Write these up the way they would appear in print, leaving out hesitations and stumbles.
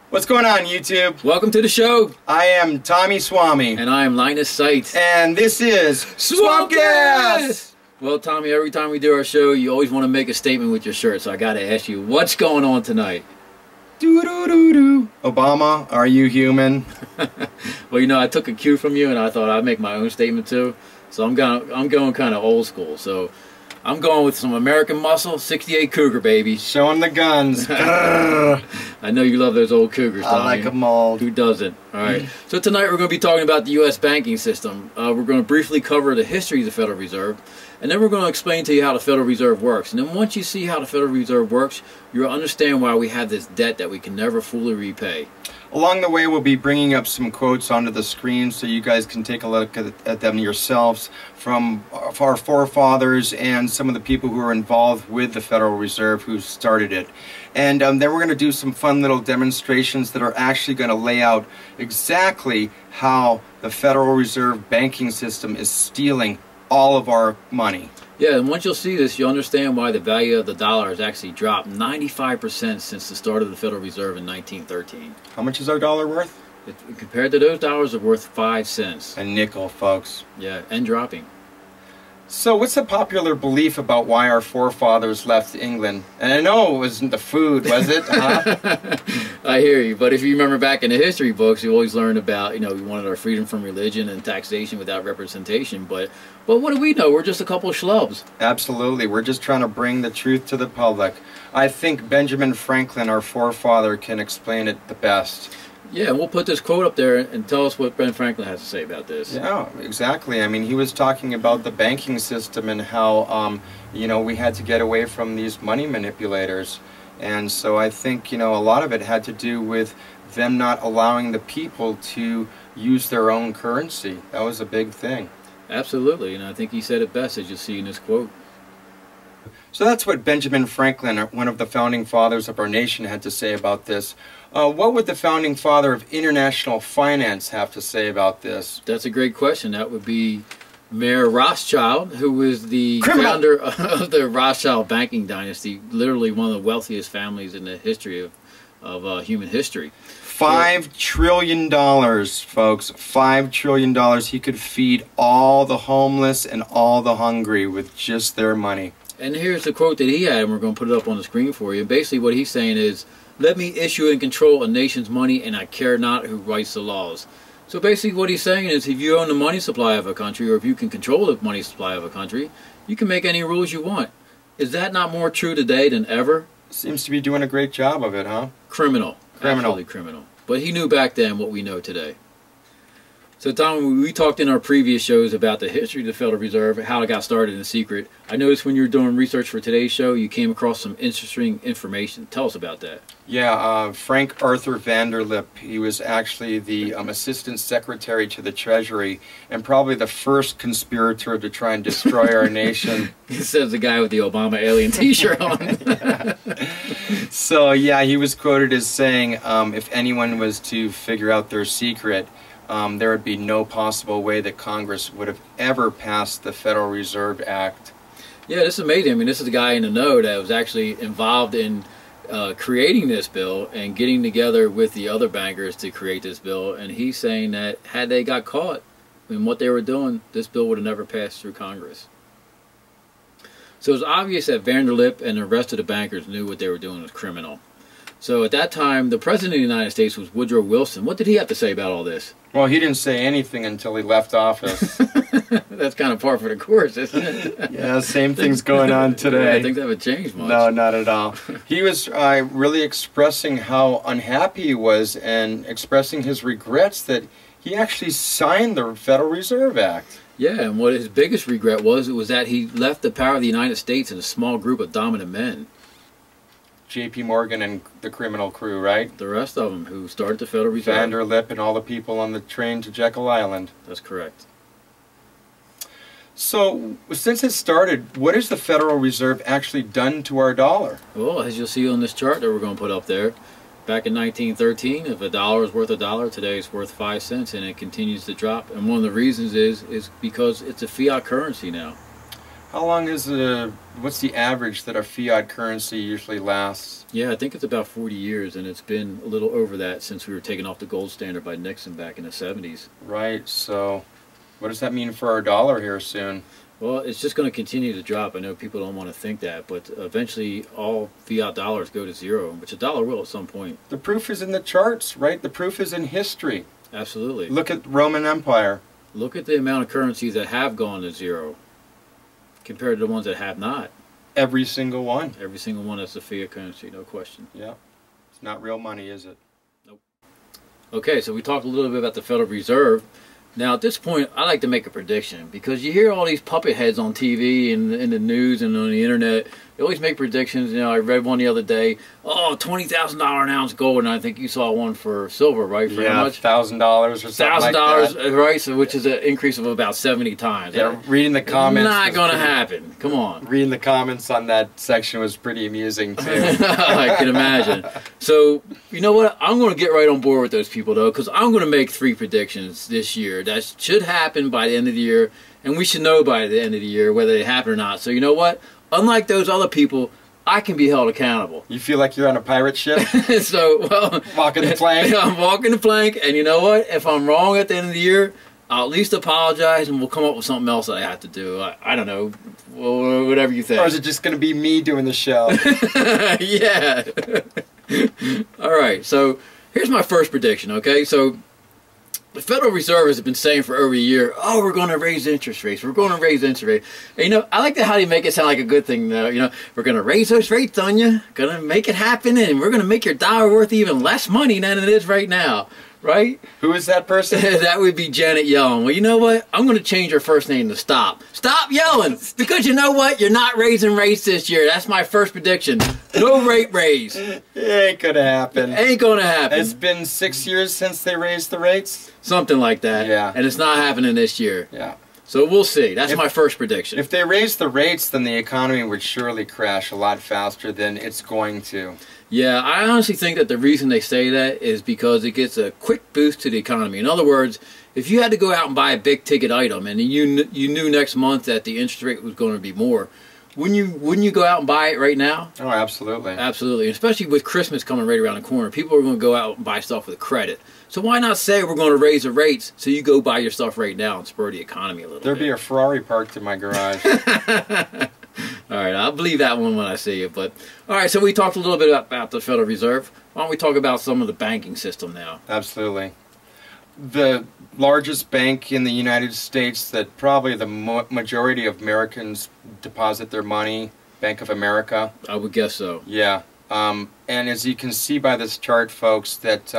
What's going on, YouTube? Welcome to the show. I am Tommy Swami. And I am Linus Seitz. And this is Swamp Gas! Well, Tommy, every time we do our show, you always want to make a statement with your shirt, so I got to ask you, what's going on tonight? Doo-doo-doo-doo. Obama, are you human? Well, you know, I took a cue from you, and I thought I'd make my own statement too. So I'm going kind of old school. So I'm going with some American Muscle, 68 Cougar, baby. Showing the guns. I know you love those old Cougars, Tommy. I like them all. Who doesn't? All right. So tonight we're going to be talking about the U.S. banking system. We're going to briefly cover the history of the Federal Reserve, and then we're going to explain to you how the Federal Reserve works. And then once you see how the Federal Reserve works, you'll understand why we have this debt that we can never fully repay. Along the way, we'll be bringing up some quotes onto the screen so you guys can take a look at them yourselves from our forefathers and some of the people who are involved with the Federal Reserve who started it. And then we're going to do some fun little demonstrations that are actually going to lay out exactly how the Federal Reserve banking system is stealing all of our money. Yeah, and once you'll see this, you'll understand why the value of the dollar has actually dropped 95% since the start of the Federal Reserve in 1913. How much is our dollar worth? Compared to those dollars, are worth 5 cents. A nickel, folks. Yeah, and dropping. So what's the popular belief about why our forefathers left England? And I know it wasn't the food, was it? Huh? I hear you, but if you remember back in the history books, you always learned about, you know, we wanted our freedom from religion and taxation without representation, but what do we know? We're just a couple of schlubs. Absolutely. We're just trying to bring the truth to the public. I think Benjamin Franklin, our forefather, can explain it the best. Yeah, and we'll put this quote up there and tell us what Ben Franklin has to say about this. Yeah, exactly. I mean, he was talking about the banking system and how, you know, we had to get away from these money manipulators. And so I think, you know, a lot of it had to do with them not allowing the people to use their own currency. That was a big thing. Absolutely, and I think he said it best, as you'll see in this quote. So that's what Benjamin Franklin, one of the founding fathers of our nation, had to say about this. What would the founding father of international finance have to say about this? That's a great question. That would be Mayer Rothschild, who was the Criminal. founder of the Rothschild banking dynasty, literally one of the wealthiest families in the history of human history. $5 trillion, folks. $5 trillion. He could feed all the homeless and all the hungry with just their money. And here's the quote that he had, and we're going to put it up on the screen for you. Basically what he's saying is, let me issue and control a nation's money, and I care not who writes the laws. So basically what he's saying is, if you own the money supply of a country, or if you can control the money supply of a country, you can make any rules you want. Is that not more true today than ever? Seems to be doing a great job of it, huh? Criminal. Criminal. Absolutely criminal. But he knew back then what we know today. So Tom, we talked in our previous shows about the history of the Federal Reserve, how it got started in secret. I noticed when you were doing research for today's show, you came across some interesting information. Tell us about that. Yeah, Frank Arthur Vanderlip, he was actually the Assistant Secretary to the Treasury and probably the first conspirator to try and destroy our nation. Says the guy with the Obama alien t-shirt on. So yeah, he was quoted as saying, if anyone was to figure out their secret, there would be no possible way that Congress would have ever passed the Federal Reserve Act. Yeah, this is amazing. I mean, this is a guy in the know that was actually involved in creating this bill and getting together with the other bankers to create this bill. And he's saying that had they got caught in what they were doing, this bill would have never passed through Congress. So it's obvious that Vanderlip and the rest of the bankers knew what they were doing was criminal. So at that time, the President of the United States was Woodrow Wilson. What did he have to say about all this? Well, he didn't say anything until he left office. That's kind of par for the course, isn't it? Yeah, same thing's going on today. I think that haven't changed much. No, not at all. He was really expressing how unhappy he was and expressing his regrets that he actually signed the Federal Reserve Act. Yeah, and what his biggest regret was that he left the power of the United States in a small group of dominant men. J.P. Morgan and the criminal crew, right? The rest of them who started the Federal Reserve. Vanderlip and all the people on the train to Jekyll Island. That's correct. So, since it started, what has the Federal Reserve actually done to our dollar? Well, as you'll see on this chart that we're going to put up there, back in 1913, if a dollar is worth a dollar, today it's worth 5 cents, and it continues to drop. And one of the reasons is because it's a fiat currency now. How long is what's the average that a fiat currency usually lasts? Yeah, I think it's about 40 years, and it's been a little over that since we were taken off the gold standard by Nixon back in the 70s. Right, so what does that mean for our dollar here soon? Well, it's just going to continue to drop. I know people don't want to think that, but eventually all fiat dollars go to zero, which a dollar will at some point. The proof is in the charts, right? The proof is in history. Absolutely. Look at the Roman Empire. Look at the amount of currencies that have gone to zero compared to the ones that have not. Every single one. Every single one that's a fiat currency, no question. Yeah. It's not real money, is it? Nope. Okay, so we talked a little bit about the Federal Reserve. Now, at this point, I like to make a prediction because you hear all these puppet heads on TV and in the news and on the internet. They always make predictions. You know, I read one the other day. Oh, $20,000 an ounce gold, and I think you saw one for silver, right? For how much? $1,000 or something like $1,000, that. Right? So, which is an increase of about 70 times. Yeah, reading the comments. Not going to happen. Come on. Reading the comments on that section was pretty amusing too. I can imagine. So, you know what? I'm going to get right on board with those people, though, because I'm going to make 3 predictions this year that should happen by the end of the year, and we should know by the end of the year whether they happen or not. So, you know what? Unlike those other people, I can be held accountable. You feel like you're on a pirate ship? So, well... Walking the plank? I'm walking the plank, and you know what? If I'm wrong at the end of the year, I'll at least apologize, and we'll come up with something else that I have to do. I don't know. Whatever you think. Or is it just going to be me doing the show? Yeah. All right, so here's my first prediction, okay? So the Federal Reserve has been saying for over a year, oh, we're going to raise interest rates. We're going to raise interest rates. And, you know, I like how they make it sound like a good thing, though. You know, we're going to raise those rates on you, going to make it happen, and we're going to make your dollar worth even less money than it is right now, right? Who is that person? That would be Janet Yellen. Well, you know what? I'm going to change her first name to Stop. Stop yelling! Because you know what? You're not raising rates this year. That's my first prediction. No rate raise. It ain't going to happen. Ain't going to happen. It's been 6 years since they raised the rates? Something like that. Yeah. And it's not happening this year. Yeah. So we'll see. That's my first prediction. If they raise the rates, then the economy would surely crash a lot faster than it's going to. Yeah, I honestly think that the reason they say that is because it gets a quick boost to the economy. In other words, if you had to go out and buy a big ticket item and you knew next month that the interest rate was going to be more, wouldn't you go out and buy it right now? Oh, absolutely. Absolutely. Especially with Christmas coming right around the corner. People are going to go out and buy stuff with credit. So why not say we're going to raise the rates so you go buy your stuff right now and spur the economy a little There'd bit. be a Ferrari parked in my garage. All right, I'll believe that one when I see it. But all right, so we talked a little bit about the Federal Reserve. Why don't we talk about some of the banking system now? Absolutely. The largest bank in the United States that probably the majority of Americans deposit their money, Bank of America. I would guess so. Yeah. And as you can see by this chart, folks, that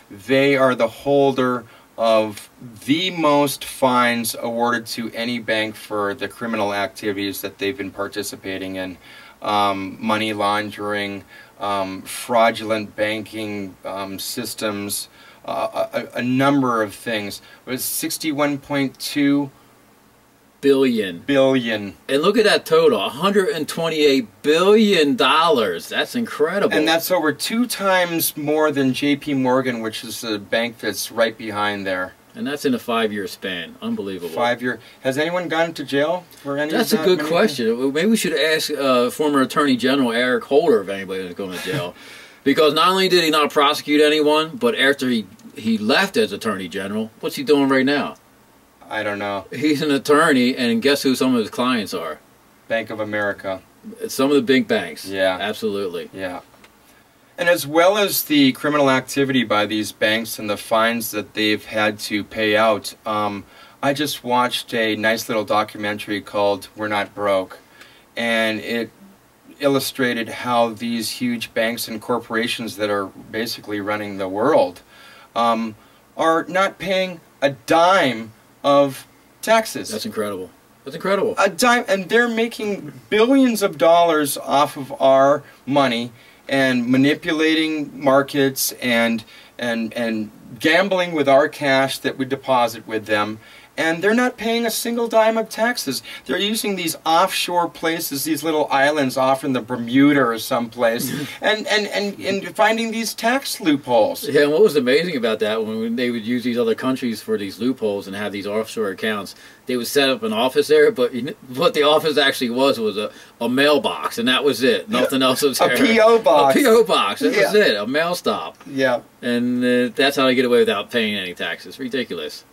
they are the holder of the most fines awarded to any bank for the criminal activities that they've been participating in. Money laundering, fraudulent banking systems, a number of things. It was 61.2 billion. And look at that total, $128 billion. That's incredible. And that's over 2 times more than J.P. Morgan, which is the bank that's right behind there. And that's in a 5-year span. Unbelievable. 5-year. Has anyone gone to jail for any That's of a that? good question. Maybe we should ask former Attorney General Eric Holder if anybody was going to jail. Because not only did he not prosecute anyone, but after he left as Attorney General, what's he doing right now? I don't know. He's an attorney, and guess who some of his clients are? Bank of America. Some of the big banks. Yeah. Absolutely. Yeah. And as well as the criminal activity by these banks and the fines that they've had to pay out, I just watched a nice little documentary called We're Not Broke. And it illustrated how these huge banks and corporations that are basically running the world are not paying a dime of taxes. That's incredible. That's incredible. A dime, and they're making billions of dollars off of our money and manipulating markets and gambling with our cash that we deposit with them. and they're not paying a single dime of taxes. They're using these offshore places, these little islands off in the Bermuda or someplace, and finding these tax loopholes. Yeah, and what was amazing about that, when they would use these other countries for these loopholes and have these offshore accounts, they would set up an office there, but what the office actually was a mailbox, and that was it. Nothing else was there. A P.O. box. A P.O. box. That was it. A mail stop. Yeah. And that's how they get away without paying any taxes. Ridiculous.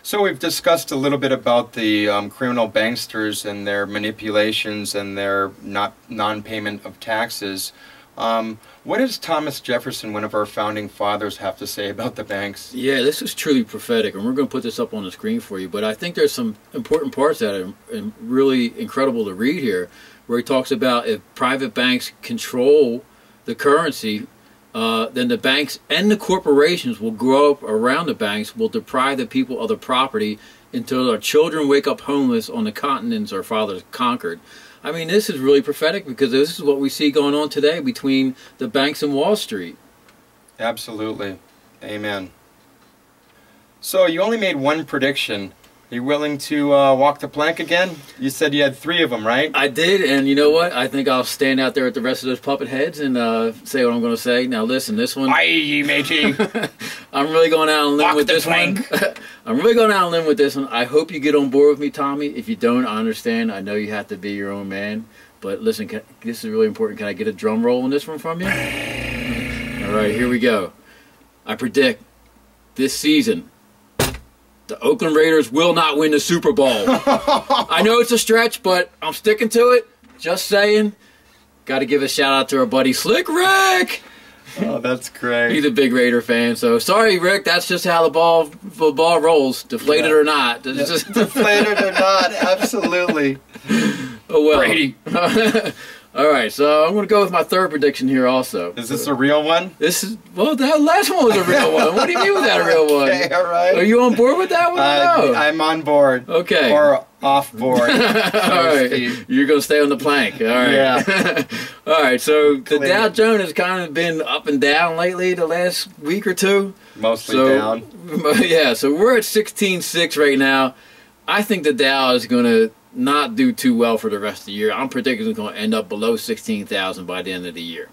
So we've discussed a little bit about the criminal banksters and their manipulations and their non-payment of taxes. What does Thomas Jefferson, one of our founding fathers, have to say about the banks? Yeah, this is truly prophetic, and we're going to put this up on the screen for you, but I think there's some important parts that are really incredible to read here, where he talks about if private banks control the currency, then the banks and the corporations will grow up around the banks, will deprive the people of the property until our children wake up homeless on the continents our fathers conquered. I mean, this is really prophetic, because this is what we see going on today between the banks and Wall Street. Absolutely. Amen. So you only made one prediction. Are you willing to walk the plank again? You said you had 3 of them, right? I did, and you know what? I think I'll stand out there with the rest of those puppet heads and say what I'm going to say. Now listen, this one... Aye, matey. I'm really going out on a limb Walk with the this plank. one. I'm really going out on a limb with this one. I hope you get on board with me, Tommy. If you don't, I understand. I know you have to be your own man. But listen, this is really important. Can I get a drum roll on this one from you? All right, here we go. I predict this season, the Oakland Raiders will not win the Super Bowl. I know it's a stretch, but I'm sticking to it. Just saying. Got to give a shout out to our buddy Slick Rick. Oh, that's great. He's a big Raider fan, so sorry, Rick. That's just how the ball rolls, deflated or not. Deflated or not, absolutely. Oh well. Brady. All right, so I'm going to go with my third prediction here also. Is this a real one? This is, well, that last one was a real one. What do you mean was that a real one? Okay, all right. Are you on board with that one or no? I'm on board. Okay. Or off board. All right. You're going to stay on the plank. All right. Yeah. All right, so the Dow Jones has kind of been up and down lately the last week or two. Mostly down. Yeah, so we're at 16.6 right now. I think the Dow is going to not do too well for the rest of the year. I'm predicting it's going to end up below 16,000 by the end of the year.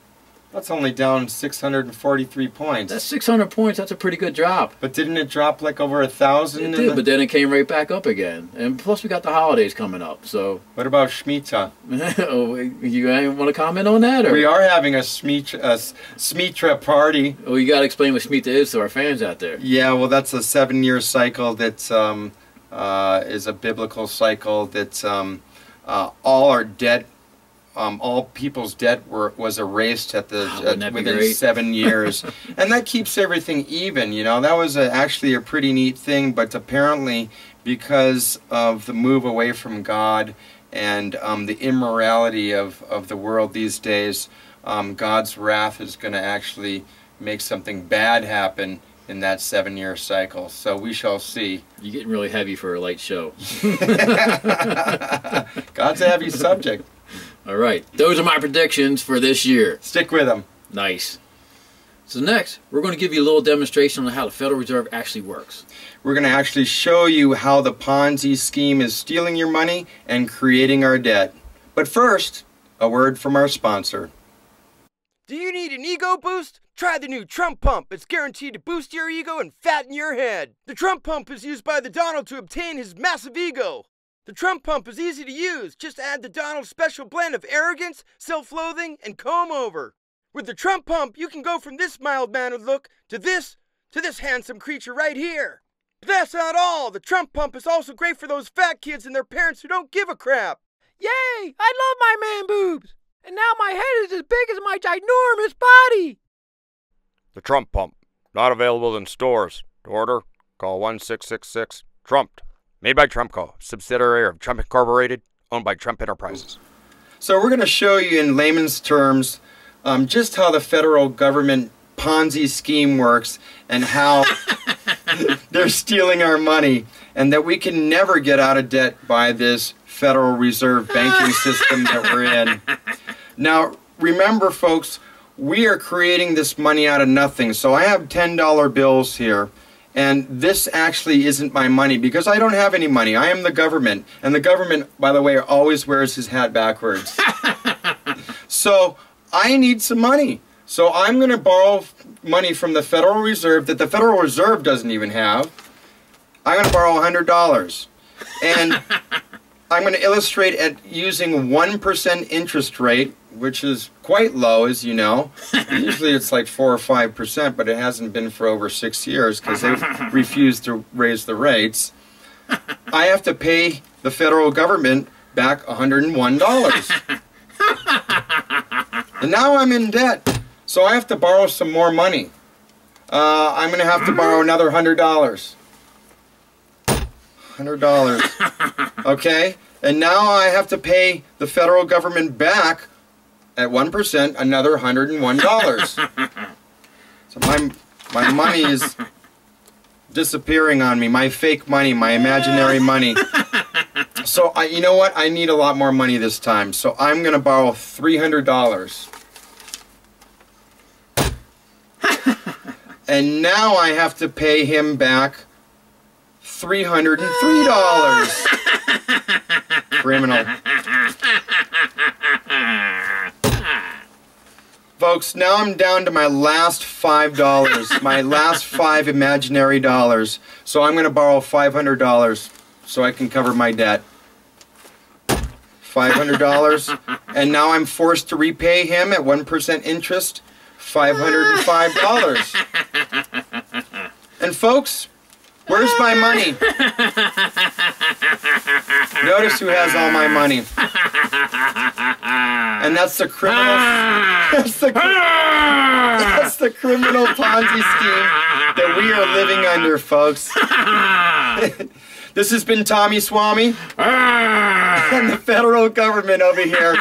That's only down 643 points. That's 600 points. That's a pretty good drop. But didn't it drop like over 1,000? It did, but then it came right back up again. And plus we got the holidays coming up, so... What about Shemitah? Oh, you want to comment on that? Or? We are having a Shemitah party. Oh, you got to explain what Shemitah is to our fans out there. Yeah, well, that's a 7-year cycle that's... is a biblical cycle that all our debt, all people's debt was erased at within 7 years, and that keeps everything even. You know, that was actually a pretty neat thing. But apparently, because of the move away from God and the immorality of the world these days, God's wrath is going to actually make something bad happen in that 7-year cycle. So we shall see. You're getting really heavy for a light show. God's a heavy subject. All right. Those are my predictions for this year. Stick with them. Nice. So next, we're going to give you a little demonstration on how the Federal Reserve actually works. We're going to actually show you how the Ponzi scheme is stealing your money and creating our debt. But first, a word from our sponsor. Do you need an ego boost? Try the new Trump Pump. It's guaranteed to boost your ego and fatten your head. The Trump Pump is used by the Donald to obtain his massive ego. The Trump Pump is easy to use. Just add the Donald's special blend of arrogance, self-loathing, and comb-over. With the Trump Pump, you can go from this mild-mannered look to this handsome creature right here. But that's not all. The Trump Pump is also great for those fat kids and their parents who don't give a crap. Yay! I love my man boobs. And now my head is as big as my ginormous body. The Trump Pump. Not available in stores. To order, call 1-666-TRUMPED. Made by Trumpco, subsidiary of Trump Incorporated, owned by Trump Enterprises. So we're going to show you in layman's terms just how the federal government Ponzi scheme works and how they're stealing our money, and that we can never get out of debt by this Federal Reserve banking system that we're in. Now, remember, folks, we are creating this money out of nothing. So I have $10 bills here, And this actually isn't my money because I don't have any money. I am the government. And the government, by the way, always wears his hat backwards. So I need some money. So I'm going to borrow money from the Federal Reserve that the Federal Reserve doesn't even have. I'm going to borrow $100. And I'm going to illustrate at using 1% interest rate, which is quite low, as you know. Usually it's like 4 or 5%, but it hasn't been for over 6 years because they've refused to raise the rates. I have to pay the federal government back $101. And now I'm in debt, so I have to borrow some more money. I'm going to have to borrow another $100. $100. Okay? And now I have to pay the federal government back at 1% another $101. So my money is disappearing on me. My fake money, my imaginary money. So you know what? I need a lot more money this time. So I'm going to borrow $300. And now I have to pay him back $303. Criminal. Folks, now I'm down to my last $5, my last 5 imaginary dollars. So I'm going to borrow $500 so I can cover my debt. $500, and now I'm forced to repay him at 1% interest, $505. And folks, where's my money? Notice who has all my money. And that's the criminal. That's the criminal Ponzi scheme that we are living under, folks. This has been Tommy Swami and the federal government over here.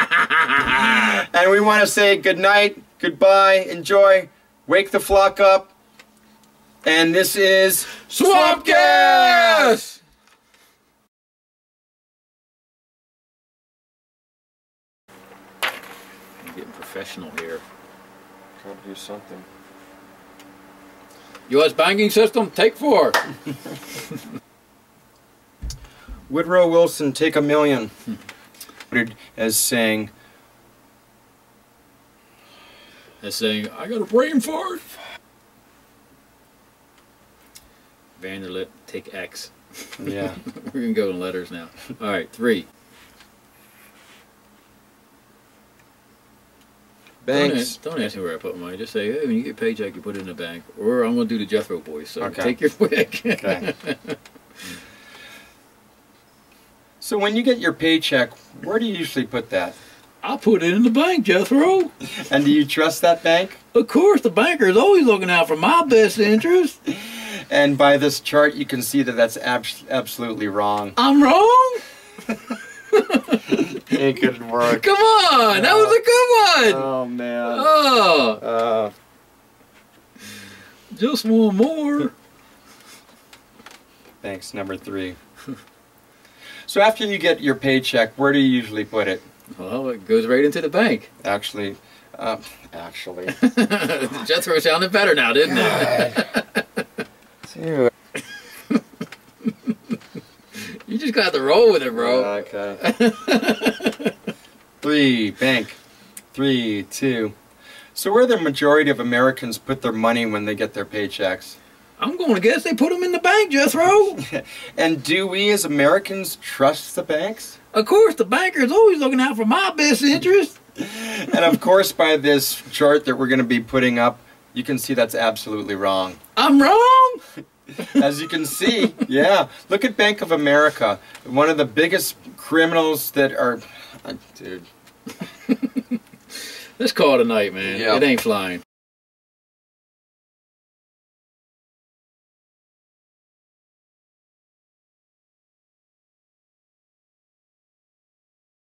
And we want to say good night, goodbye, enjoy, wake the flock up. And this is Swamp Gas! I'm getting professional here. Gotta do something. U.S. banking system, take 4. Woodrow Wilson, take $1 million. As saying, I got a brain fart. Vanderlip, take X. Yeah. We're going to go in letters now. All right, 3. Banks. Don't ask me where I put money. Just say, hey, when you get a paycheck, you put it in the bank. Or I'm going to do the Jethro Boys. So Okay. take your pick. Okay. So when you get your paycheck, where do you usually put that? I'll put it in the bank, Jethro. And do you trust that bank? Of course, the banker is always looking out for my best interest. And by this chart, you can see that that's absolutely wrong. I'm wrong? It could work. Come on, that was a good one. Oh, man. Oh, just one more. Thanks, number 3. So after you get your paycheck, where do you usually put it? Well, it goes right into the bank. Actually. Jethro sounded better now, didn't it? Dude. You just got to roll with it, bro. Okay. 3, bank. 3, 2. So where the majority of Americans put their money when they get their paychecks? I'm going to guess they put them in the bank, Jethro. And do we as Americans trust the banks? Of course, the banker is always looking out for my best interest. And of course, by this chart that we're going to be putting up, you can see that's absolutely wrong. I'm wrong? As you can see, yeah. Look at Bank of America. One of the biggest criminals that are... dude. Let's call it a night, man. Yeah. It ain't flying.